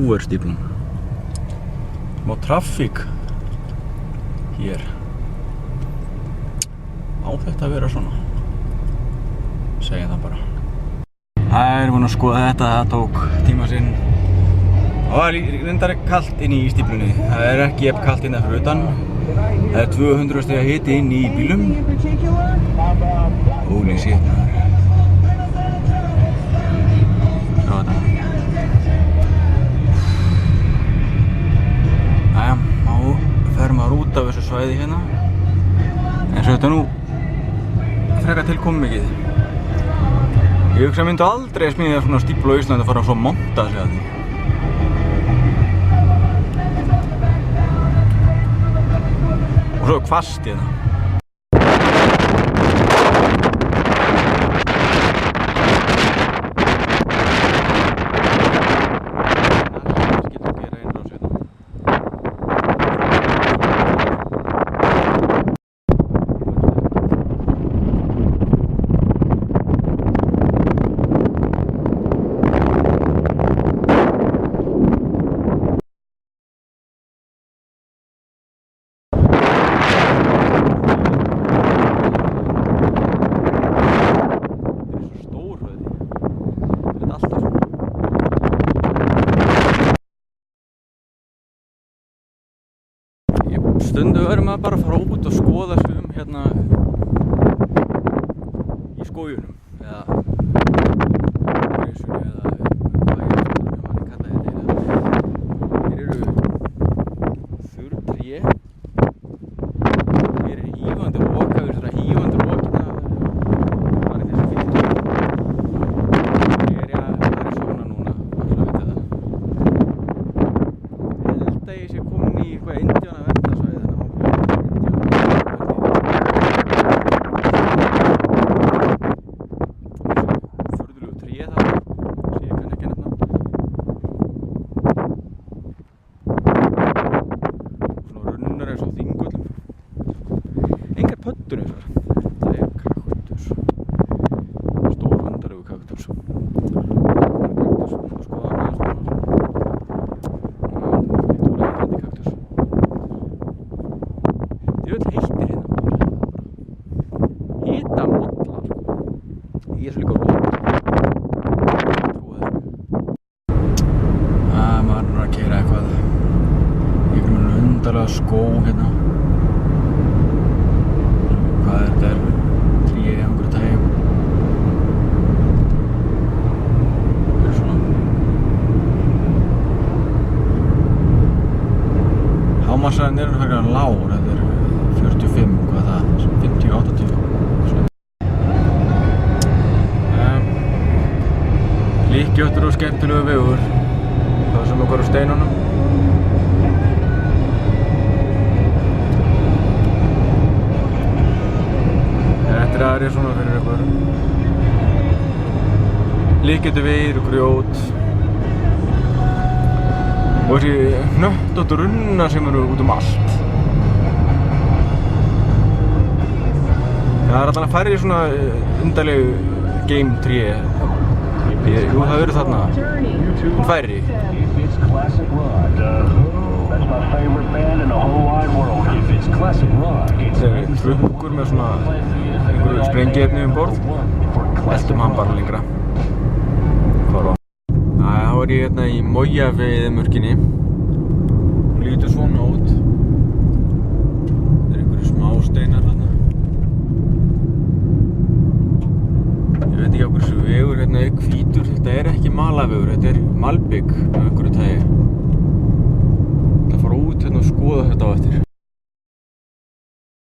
Tower-stíflan. Smá traffík hér. Á þetta að vera svona. Segja það bara. Það er búin að skoða þetta, það tók tíma sinn. Það er reyndar kalt inn í stíflunni. Það er ekki jafn kalt inn fyrir utan. Það er 200 stiga hiti inn í bílum. Holy shit, maður. Sjá þetta. Jæja, þá fer maður út af þessu svæði hérna. En svo þetta nú frekar til komið mikið. Ég hugsa að myndu aldrei smíða svona stíflu á Íslandi að fara svo monta sig að því. Og svo hvasst hérna. Stundum verður maður bara að fara út og skoða sig hérna í skóginum eða gresjunni eða hvað ég kalla þetta eiginlega. Hér eru þurr tré. Hér er hífandi rok, það eru svona hífandi rokina bara í þessu fylgju. Hér það er svona núna, bara svo að vita það. Held að ég sé komin í eitthvað Indíána verndarsvæði. Þetta er kaktus. Stór hundarlegur kaktus. Skoða hann aðeins núna. Þetta voru hættandi kaktus. Þið öll heitir hérna. Hitamollar. Ég er svo líka rót. Maður er að keyra eitthvað. Ég er með hundarlega skóg hérna. Þetta er tré af einhverju tagi. Það er svona hámarkshraðinn er frekar lágur, þetta er 45, hvað það er, 50-80 Líkjötur og skemmtilegu vegur. Það er sem okkur á steinunum. Það er svona fyrir ykkur líkjandi vegir og grjót og þessi hnöttóttu runnar sem eru út allt. Það er alltaf færri svona undarlegu game tré. Jú, það eru þarna færri. Það er trukkur með svona einhverju sprengiefni borð. Veltum hann bara lengra. Þá er ég hérna í Mojave-eyðimörkinni. Hún lítur svona út. Það er einhverju smásteinar þarna. Ég veit ekki á hversu vegur hérna er hvítur. Þetta er ekki malavegur, þetta er malbygg af einhverju tagi. Það fara út hérna og skoða þetta á eftir.